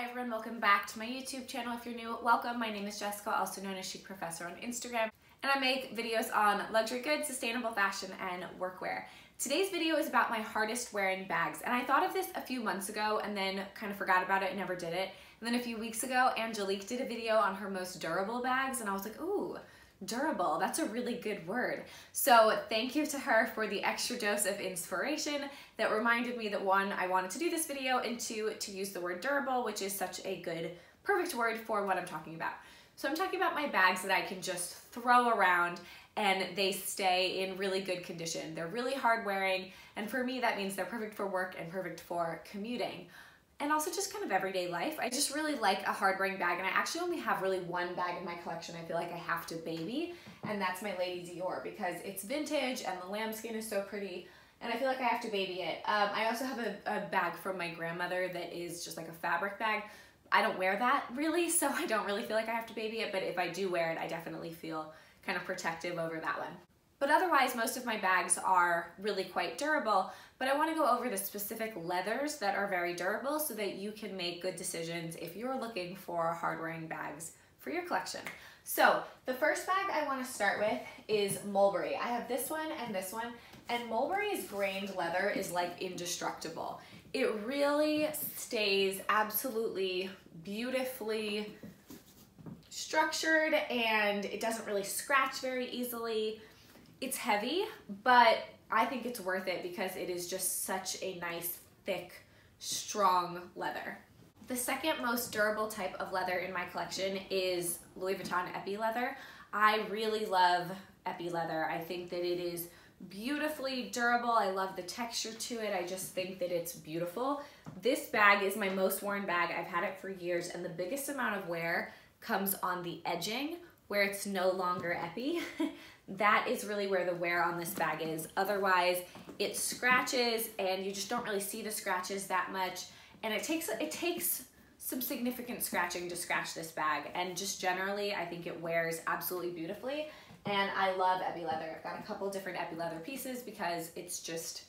everyone, welcome back to my YouTube channel. If you're new, welcome. My name is Jessica, also known as Chicprofessor on Instagram, and I make videos on luxury goods, sustainable fashion, and workwear. Today's video is about my hardest wearing bags, and I thought of this a few months ago and then kind of forgot about it and never did it. And then a few weeks ago, Angelique did a video on her most durable bags, and I was like, ooh, durable, that's a really good word. So thank you to her for the extra dose of inspiration that reminded me that one, I wanted to do this video, and two, to use the word durable, which is such a good, perfect word for what I'm talking about. So I'm talking about my bags that I can just throw around and they stay in really good condition. They're really hard wearing, and for me that means they're perfect for work and perfect for commuting. And also just kind of everyday life. I just really like a hard wearing bag, and I actually only have really one bag in my collection I feel like I have to baby, and that's my Lady Dior because it's vintage and the lambskin is so pretty, and I feel like I have to baby it. I also have a bag from my grandmother that is just like a fabric bag. I don't wear that really, so I don't really feel like I have to baby it, but if I do wear it, I definitely feel kind of protective over that one. But otherwise, most of my bags are really quite durable, but I want to go over the specific leathers that are very durable so that you can make good decisions if you're looking for hard-wearing bags for your collection. So the first bag I want to start with is Mulberry. I have this one, and Mulberry's grained leather is like indestructible. It really stays absolutely beautifully structured, and it doesn't really scratch very easily. It's heavy, but I think it's worth it because it is just such a nice, thick, strong leather. The second most durable type of leather in my collection is Louis Vuitton Epi leather. I really love Epi leather. I think that it is beautifully durable. I love the texture to it. I just think that it's beautiful. This bag is my most worn bag. I've had it for years, and the biggest amount of wear comes on the edging where it's no longer Epi. That is really where the wear on this bag is. Otherwise, it scratches and you just don't really see the scratches that much. And it takes some significant scratching to scratch this bag. And just generally, I think it wears absolutely beautifully. And I love Epi leather. I've got a couple different Epi leather pieces because it's just,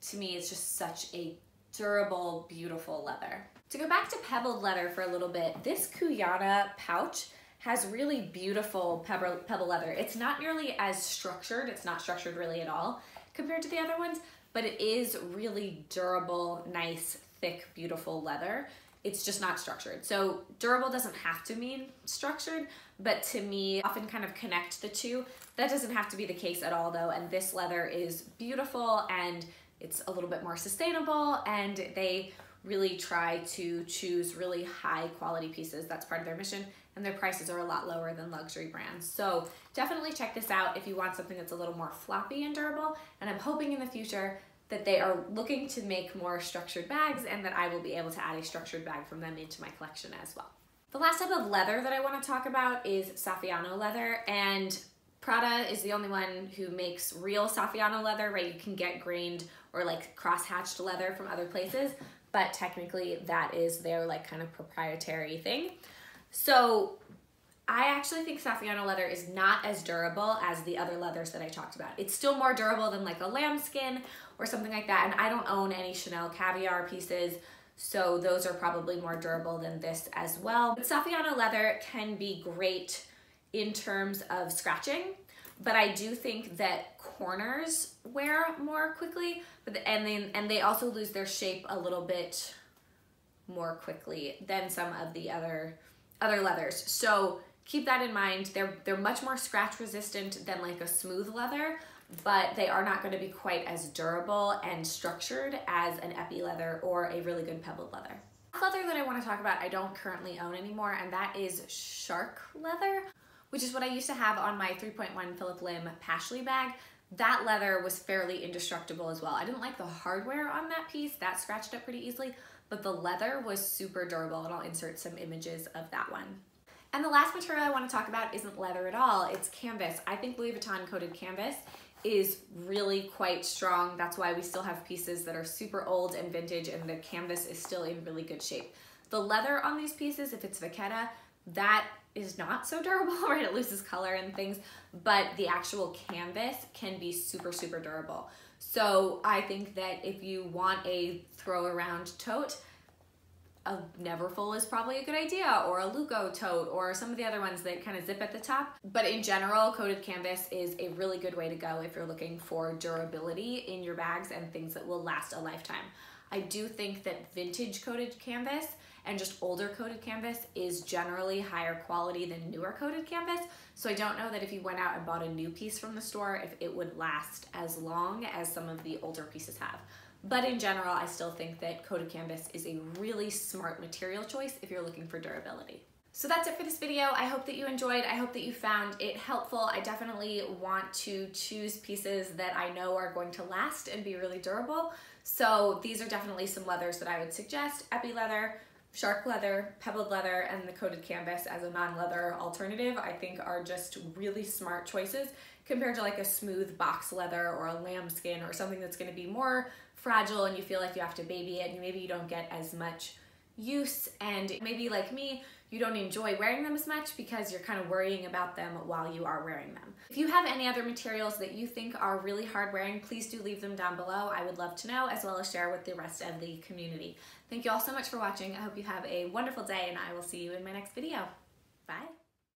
to me, it's just such a durable, beautiful leather. To go back to pebbled leather for a little bit, this Cou Yata Pouch has really beautiful pebble leather. It's not nearly as structured. It's not structured really at all compared to the other ones, but it is really durable, nice, thick, beautiful leather. It's just not structured. So durable doesn't have to mean structured, but to me, often kind of connect the two. That doesn't have to be the case at all though, and this leather is beautiful and it's a little bit more sustainable, and they really try to choose really high quality pieces. That's part of their mission, and their prices are a lot lower than luxury brands. So definitely check this out if you want something that's a little more floppy and durable, and I'm hoping in the future that they are looking to make more structured bags and that I will be able to add a structured bag from them into my collection as well. The last type of leather that I want to talk about is Saffiano Leather, and Prada is the only one who makes real Saffiano leather, right? You can get grained or like cross-hatched leather from other places, but technically that is their like kind of proprietary thing. So I actually think Saffiano leather is not as durable as the other leathers that I talked about. It's still more durable than like a lambskin or something like that, and I don't own any Chanel caviar pieces, so those are probably more durable than this as well. But Saffiano leather can be great in terms of scratching, but I do think that corners wear more quickly, and they also lose their shape a little bit more quickly than some of the other leathers. So keep that in mind. They're much more scratch resistant than like a smooth leather, but they are not going to be quite as durable and structured as an Epi leather or a really good pebbled leather. The leather that I want to talk about I don't currently own anymore, and that is shark leather, which is what I used to have on my 3.1 Philip Lim Pashley bag. That leather was fairly indestructible as well. I didn't like the hardware on that piece. That scratched up pretty easily, but the leather was super durable, and I'll insert some images of that one. And the last material I want to talk about isn't leather at all, it's canvas. I think Louis Vuitton coated canvas is really quite strong. That's why we still have pieces that are super old and vintage, and the canvas is still in really good shape. The leather on these pieces, if it's Vachetta, that is not so durable, right? It loses color and things, but the actual canvas can be super, super durable. So I think that if you want a throw around tote, a Neverfull is probably a good idea, or a Luco tote, or some of the other ones that kind of zip at the top. But in general, coated canvas is a really good way to go if you're looking for durability in your bags and things that will last a lifetime. I do think that vintage coated canvas and just older coated canvas is generally higher quality than newer coated canvas. So I don't know that if you went out and bought a new piece from the store, if it would last as long as some of the older pieces have. But in general, I still think that coated canvas is a really smart material choice if you're looking for durability. So that's it for this video. I hope that you enjoyed. I hope that you found it helpful. I definitely want to choose pieces that I know are going to last and be really durable. So these are definitely some leathers that I would suggest: epi leather, shark leather, pebbled leather, and the coated canvas as a non-leather alternative, I think are just really smart choices compared to like a smooth box leather or a lambskin or something that's going to be more fragile and you feel like you have to baby it and maybe you don't get as much use, and maybe like me, you don't enjoy wearing them as much because you're kind of worrying about them while you are wearing them. If you have any other materials that you think are really hard wearing, please do leave them down below. I would love to know, as well as share with the rest of the community. Thank you all so much for watching. I hope you have a wonderful day, and I will see you in my next video. Bye.